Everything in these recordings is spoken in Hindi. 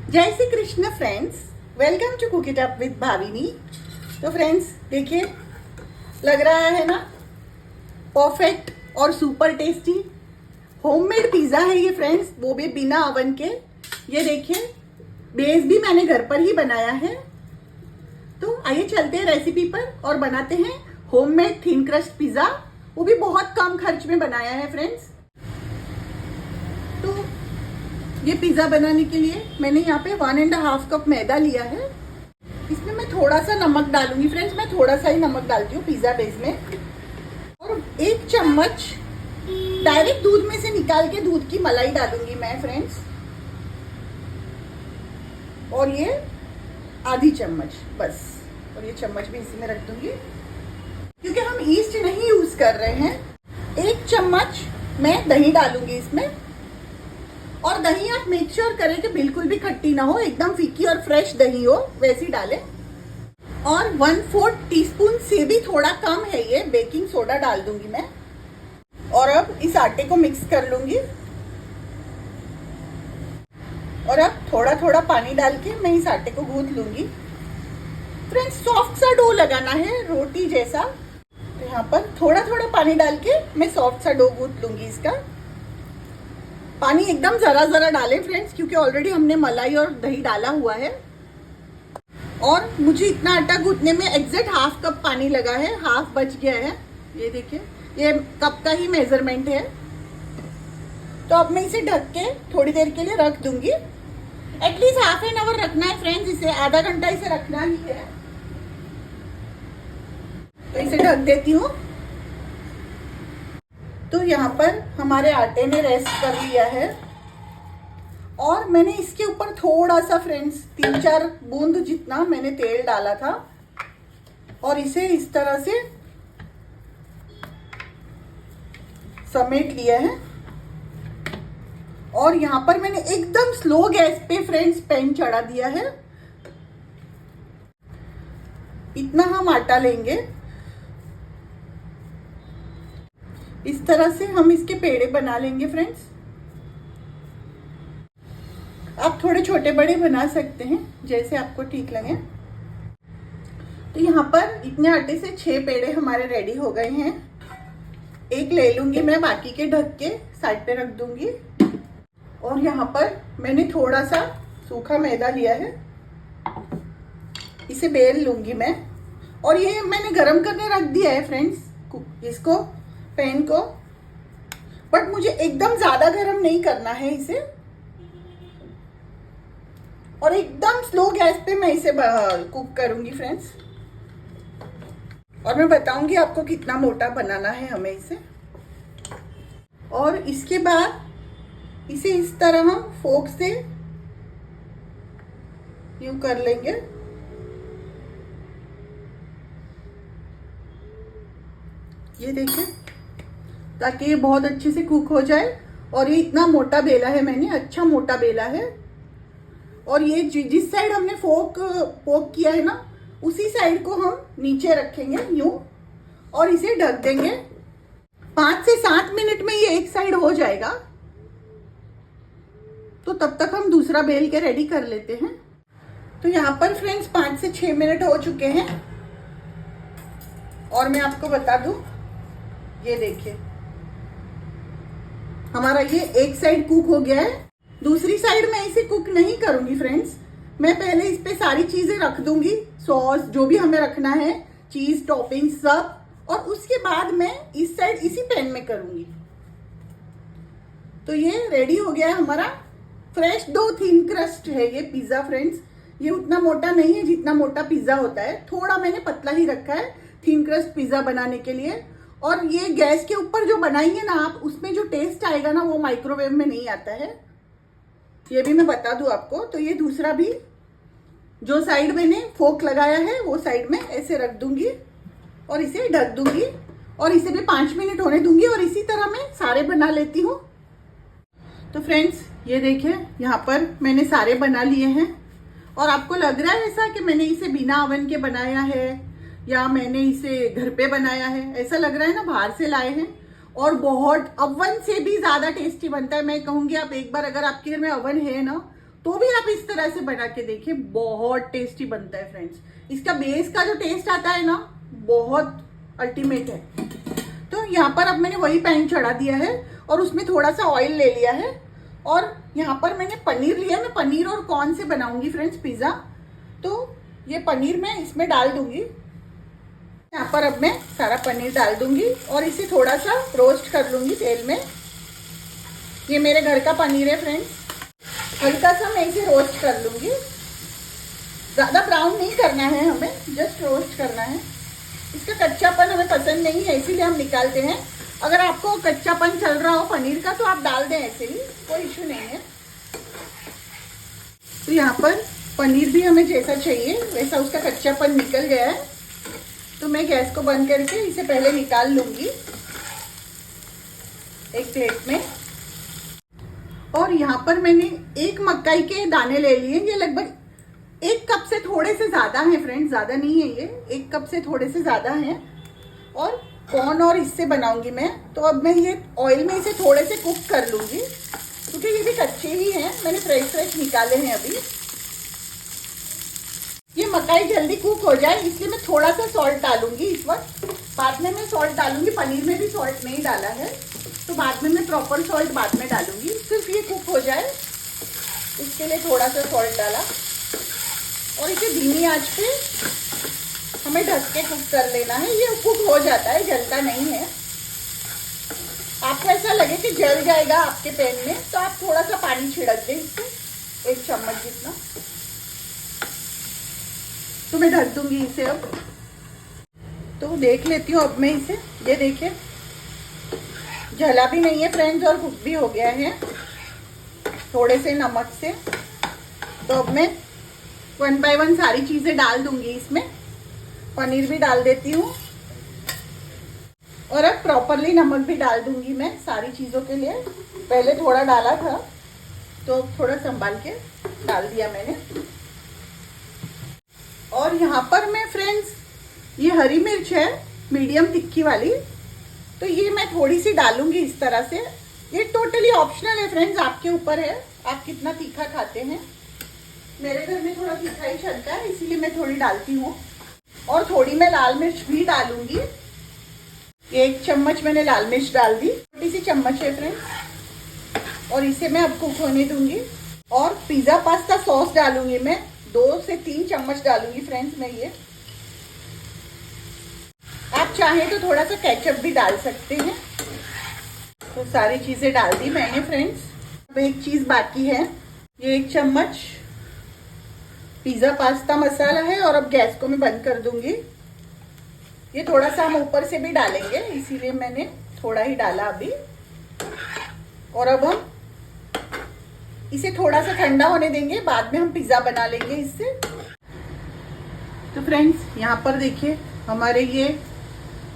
जय Shri Krishna friends, welcome to cook it up with Bhavini. तो फ्रेंड्स देखिए, लग रहा है ना परफेक्ट और सुपर टेस्टी होममेड पिज़्ज़ा है ये फ्रेंड्स, वो भी बिना ओवन के। ये देखिए, बेस भी मैंने घर पर ही बनाया है। तो आइए चलते हैं रेसिपी पर और बनाते हैं होममेड थिन क्रस्ट पिज़्ज़ा, वो भी बहुत कम खर्च में बनाया है फ्रेंड्स। तो ये पिज़्ज़ा बनाने के लिए मैंने यहाँ पे 1.5 कप मैदा लिया है। इसमें मैं थोड़ा सा नमक डालूंगी फ्रेंड्स, मैं थोड़ा सा ही नमक डालती हूँ पिज़्ज़ा बेस में। और 1 चम्मच डायरेक्ट दूध में से निकाल के दूध की मलाई डालूंगी मैं फ्रेंड्स। और ये आधी चम्मच बस, और ये चम्मच भी इसी में रख दूंगी क्योंकि हम ईस्ट नहीं यूज कर रहे हैं। 1 चम्मच मैं दही डालूंगी इसमें। और दही आप मेक श्योर करें कि बिल्कुल भी खट्टी ना हो, एकदम फीकी और फ्रेश दही हो, वैसी डालें। और 1/4 टीस्पून से भी थोड़ा कम है ये बेकिंग सोडा डाल दूंगी मैं। और अब इस आटे को मिक्स कर लूंगी। और अब थोड़ा थोड़ा पानी डाल के मैं इस आटे को गूंथ लूंगी फ्रेंड्स। सॉफ्ट सा डो लगाना है, रोटी जैसा। तो यहाँ पर थोड़ा थोड़ा पानी डाल के मैं सॉफ्ट सा डो गूंथ लूंगी इसका। पानी एकदम जरा जरा डालें फ्रेंड्स, क्योंकि ऑलरेडी हमने मलाई और दही डाला हुआ है। और मुझे इतना आटा गूंथने में एग्जैक्ट 1/2 कप पानी लगा है, हाफ बच गया है। ये देखिए, ये कप का ही मेजरमेंट है। तो अब मैं इसे ढक के थोड़ी देर के लिए रख दूंगी। एटलीस्ट ½ एन आवर रखना है फ्रेंड्स, इसे आधा घंटा इसे रखना ही है। तो इसे ढक देती हूँ। तो यहाँ पर हमारे आटे ने रेस्ट कर लिया है। और मैंने इसके ऊपर थोड़ा सा फ्रेंड्स 3-4 बूंद जितना मैंने तेल डाला था। और इसे इस तरह से समेट लिया है। और यहाँ पर मैंने एकदम स्लो गैस पे फ्रेंड्स पैन चढ़ा दिया है। इतना हम आटा लेंगे, इस तरह से हम इसके पेड़े बना लेंगे फ्रेंड्स। आप थोड़े छोटे बड़े बना सकते हैं जैसे आपको ठीक लगे। तो यहाँ पर इतने आटे से 6 पेड़े हमारे रेडी हो गए हैं। एक ले लूंगी मैं, बाकी के ढक के साइड पे रख दूंगी। और यहाँ पर मैंने थोड़ा सा सूखा मैदा लिया है, इसे बेल लूंगी मैं। और ये मैंने गरम करने रख दिया है फ्रेंड्स इसको, पैन को। बट मुझे एकदम ज्यादा गरम नहीं करना है इसे। और एकदम स्लो गैस पे मैं इसे कुक करूंगी फ्रेंड्स। और मैं बताऊंगी आपको कितना मोटा बनाना है हमें इसे। और इसके बाद इसे इस तरह हम फोर्क से यूं कर लेंगे। ये देखिए, ताकि ये बहुत अच्छे से कुक हो जाए। और ये इतना मोटा बेला है मैंने, अच्छा मोटा बेला है। और ये जिस साइड हमने पोक किया है ना, उसी साइड को हम नीचे रखेंगे यूं। और इसे ढक देंगे। 5 से 7 मिनट में ये एक साइड हो जाएगा। तो तब तक हम दूसरा बेल के रेडी कर लेते हैं। तो यहाँ पर फ्रेंड्स 5 से 6 मिनट हो चुके हैं। और मैं आपको बता दूं, ये देखिए हमारा ये एक साइड कुक हो गया है। दूसरी साइड मैं इसे कुक नहीं करूंगी फ्रेंड्स। मैं पहले इस पे सारी चीजें रख दूंगी, सॉस जो भी हमें रखना है, चीज टॉपिंग सब। और उसके बाद मैं इस साइड इसी पैन में करूंगी। तो ये रेडी हो गया है हमारा फ्रेश डो थिन क्रस्ट है ये पिज्जा फ्रेंड्स। ये उतना मोटा नहीं है जितना मोटा पिज्जा होता है, थोड़ा मैंने पतला ही रखा है थिन क्रस्ट पिज्जा बनाने के लिए। और ये गैस के ऊपर जो बनाएंगे ना आप, उसमें जो टेस्ट आएगा ना, वो माइक्रोवेव में नहीं आता है। ये भी मैं बता दूं आपको। तो ये दूसरा भी जो साइड मैंने फोक लगाया है वो साइड में ऐसे रख दूंगी और इसे ढक दूंगी। और इसे भी 5 मिनट होने दूंगी। और इसी तरह मैं सारे बना लेती हूँ। तो फ्रेंड्स ये देखिए, यहाँ पर मैंने सारे बना लिए हैं। और आपको लग रहा है ऐसा कि मैंने इसे बिना ओवन के बनाया है या मैंने इसे घर पे बनाया है? ऐसा लग रहा है ना, बाहर से लाए हैं। और बहुत ओवन से भी ज्यादा टेस्टी बनता है। मैं कहूंगी आप एक बार, अगर आपके घर में ओवन है ना, तो भी आप इस तरह से बना के देखिए, बहुत टेस्टी बनता है फ्रेंड्स। इसका बेस का जो टेस्ट आता है ना, बहुत अल्टीमेट है। तो यहाँ पर अब मैंने वही पैन चढ़ा दिया है और उसमें थोड़ा सा ऑयल ले लिया है और यहाँ पर मैंने पनीर लिया। मैं पनीर और कॉर्न से बनाऊंगी फ्रेंड्स पिज़्ज़ा, तो ये पनीर मैं इसमें डाल दूंगी। यहाँ पर अब मैं सारा पनीर डाल दूंगी और इसे थोड़ा सा रोस्ट कर लूंगी तेल में। ये मेरे घर का पनीर है फ्रेंड्स, हल्का सा मैं इसे रोस्ट कर लूंगी। ज़्यादा ब्राउन नहीं करना है हमें, जस्ट रोस्ट करना है। इसका कच्चापन हमें पसंद नहीं है, इसीलिए हम निकालते हैं। अगर आपको कच्चापन चल रहा हो पनीर का तो आप डाल दें, ऐसे ही कोई इशू नहीं है। तो यहाँ पर पनीर भी हमें जैसा चाहिए वैसा उसका कच्चापन निकल गया है, तो मैं गैस को बंद करके इसे पहले निकाल लूंगी एक प्लेट में। और यहाँ पर मैंने एक मकाई के दाने ले लिए, ये लगभग 1 कप से थोड़े से ज़्यादा है फ्रेंड्स, ज़्यादा नहीं है ये, 1 कप से थोड़े से ज़्यादा है। और कॉर्न और इससे बनाऊंगी मैं, तो अब मैं ये ऑयल में इसे थोड़े से कुक कर लूँगी, क्योंकि ये भी कच्चे ही हैं, मैंने फ्रेश निकाले हैं अभी। ये मकाई जल्दी कुक हो जाए इसलिए मैं थोड़ा सा सॉल्ट डालूंगी इस वक्त, बाद में मैं सॉल्ट डालूंगी। पनीर में भी सॉल्ट नहीं डाला है, तो बाद में मैं प्रॉपर सॉल्ट बाद में डालूंगी। सिर्फ ये कुक हो जाए इसके लिए थोड़ा सा सॉल्ट डाला और इसे धीमी आंच पे हमें ढक के कुक कर लेना है। ये कुक हो जाता है, जलता नहीं है। आपको ऐसा लगे कि जल जाएगा आपके पैन में तो आप थोड़ा सा पानी छिड़क दें इससे, 1 चम्मच जितना। तो मैं ढक दूंगी इसे अब। तो देख लेती हूँ अब मैं इसे, ये देखिए जला भी नहीं है फ्रेंड्स और कुक भी हो गया है थोड़े से नमक से। तो अब मैं 1 बाय 1 सारी चीज़ें डाल दूंगी इसमें। पनीर भी डाल देती हूँ और अब प्रॉपरली नमक भी डाल दूंगी मैं सारी चीज़ों के लिए। पहले थोड़ा डाला था तो थोड़ा संभाल के डाल दिया मैंने। और यहाँ पर मैं फ्रेंड्स ये हरी मिर्च है मीडियम तिक्खी वाली, तो ये मैं थोड़ी सी डालूंगी इस तरह से। ये टोटली ऑप्शनल है फ्रेंड्स, आपके ऊपर है आप कितना तीखा खाते हैं। मेरे घर में थोड़ा तीखा ही चलता है इसीलिए मैं थोड़ी डालती हूँ। और थोड़ी मैं लाल मिर्च भी डालूंगी, 1 चम्मच मैंने लाल मिर्च डाल दी, छोटी सी चम्मच है फ्रेंड्स। और इसे मैं अब कुक होने दूंगी। और पिज़्ज़ा पास्ता सॉस डालूंगी मैं, 2 से 3 चम्मच डालूंगी फ्रेंड्स मैं ये। आप चाहें तो थोड़ा सा केचप भी डाल सकते हैं। तो सारी चीज़ें डाल दी मैंने फ्रेंड्स। अब एक चीज़ बाकी है, ये 1 चम्मच पिज़्ज़ा पास्ता मसाला है और अब गैस को मैं बंद कर दूंगी। ये थोड़ा सा हम ऊपर से भी डालेंगे इसीलिए मैंने थोड़ा ही डाला अभी। और अब हम इसे थोड़ा सा ठंडा होने देंगे, बाद में हम पिज़्ज़ा बना लेंगे इससे। तो फ्रेंड्स यहाँ पर देखिए हमारे ये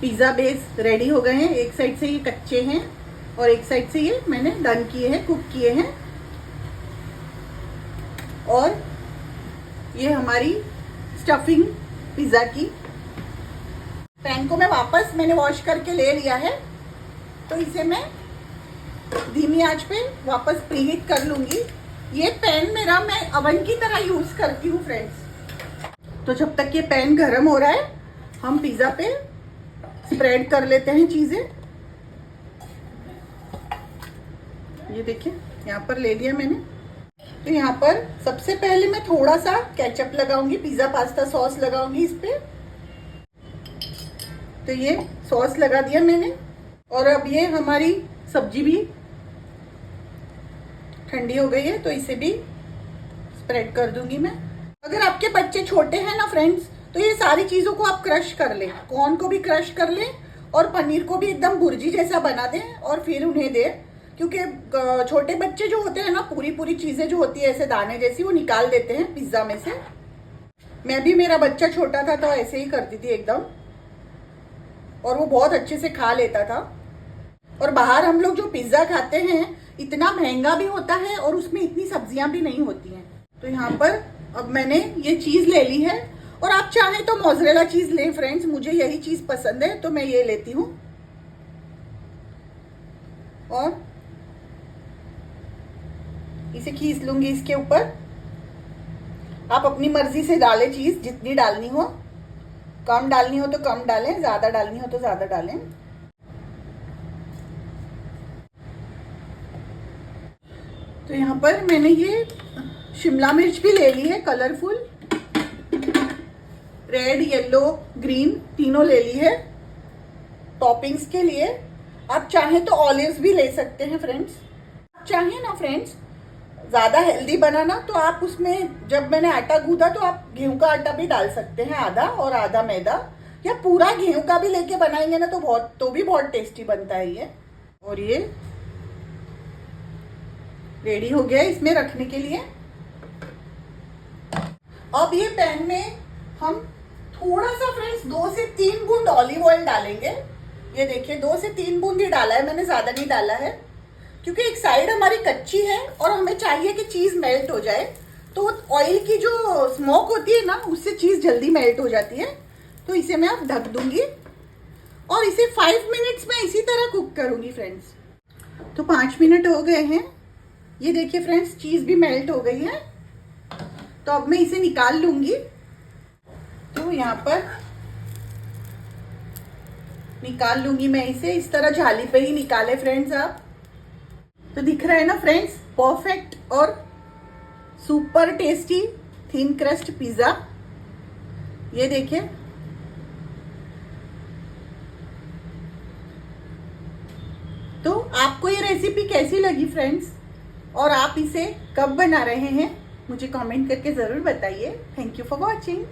पिज़्ज़ा बेस रेडी हो गए हैं। एक साइड से ये कच्चे हैं और एक साइड से ये मैंने डन किए हैं, कुक किए हैं। और ये हमारी स्टफिंग पिज़्ज़ा की। पैन को मैं वापस मैंने वॉश करके ले लिया है, तो इसे मैं धीमी आंच पे वापस प्रीहीट कर लूँगी। ये पैन मेरा मैं अवन की तरह यूज़ करती हूँ फ्रेंड्स। तो जब तक ये पैन गर्म हो रहा है हम पिज़्ज़ा पे स्प्रेड कर लेते हैं चीज़ें। ये देखिए यहाँ पर ले लिया मैंने। तो यहाँ पर सबसे पहले मैं थोड़ा सा केचप लगाऊंगी, पिज़्ज़ा पास्ता सॉस लगाऊंगी इस पे। तो ये सॉस लगा दिया मैंने। और अब ये हमारी सब्जी भी ठंडी हो गई है तो इसे भी स्प्रेड कर दूंगी मैं। अगर आपके बच्चे छोटे हैं ना फ्रेंड्स, तो ये सारी चीज़ों को आप क्रश कर लें, कॉर्न को भी क्रश कर लें और पनीर को भी एकदम भुर्जी जैसा बना दें और फिर उन्हें दें। क्योंकि छोटे बच्चे जो होते हैं ना, पूरी पूरी चीज़ें जो होती है ऐसे दाने जैसी वो निकाल देते हैं पिज़्ज़ा में से। मैं भी, मेरा बच्चा छोटा था तो ऐसे ही करती थी एकदम, और वो बहुत अच्छे से खा लेता था। और बाहर हम लोग जो पिज़्ज़ा खाते हैं इतना महंगा भी होता है और उसमें इतनी सब्जियां भी नहीं होती हैं। तो यहाँ पर अब मैंने ये चीज़ ले ली है और आप चाहें तो मोज़रेला चीज़ लें फ्रेंड्स, मुझे यही चीज़ पसंद है तो मैं ये लेती हूँ। और इसे खींच लूंगी इसके ऊपर। आप अपनी मर्जी से डालें, चीज जितनी डालनी हो, कम डालनी हो तो कम डालें, ज्यादा डालनी हो तो ज्यादा डालें। तो यहाँ पर मैंने ये शिमला मिर्च भी ले ली है, कलरफुल, रेड, येलो, ग्रीन तीनों ले ली है टॉपिंग्स के लिए। आप चाहें तो ऑलिव्स भी ले सकते हैं फ्रेंड्स। आप चाहें ना फ्रेंड्स ज्यादा हेल्दी बनाना, तो आप उसमें जब मैंने आटा गूंदा तो आप गेहूं का आटा भी डाल सकते हैं, आधा और आधा मैदा, या पूरा गेहूं का भी लेके बनाएंगे ना तो भी बहुत टेस्टी बनता है ये। और ये रेडी हो गया इसमें रखने के लिए। अब ये पैन में हम थोड़ा सा फ्रेंड्स 2 से 3 बूंद ऑलिव ऑयल डालेंगे। ये देखिए 2 से 3 बूंद ही डाला है मैंने, ज्यादा नहीं डाला है, क्योंकि एक साइड हमारी कच्ची है और हमें चाहिए कि चीज मेल्ट हो जाए। तो ऑयल की जो स्मोक होती है ना, उससे चीज जल्दी मेल्ट हो जाती है। तो इसे मैं अब ढक दूंगी और इसे 5 मिनट्स में इसी तरह कुक करूंगी फ्रेंड्स। तो 5 मिनट हो गए हैं। ये देखिए फ्रेंड्स चीज भी मेल्ट हो गई है। तो अब मैं इसे निकाल लूंगी। तो यहाँ पर निकाल लूंगी मैं इसे, इस तरह झाली पे ही निकाले फ्रेंड्स आप। तो दिख रहा है ना फ्रेंड्स, परफेक्ट और super tasty thin crust pizza. ये देखिए। तो आपको ये रेसिपी कैसी लगी फ्रेंड्स, और आप इसे कब बना रहे हैं मुझे कमेंट करके जरूर बताइए। Thank you for watching.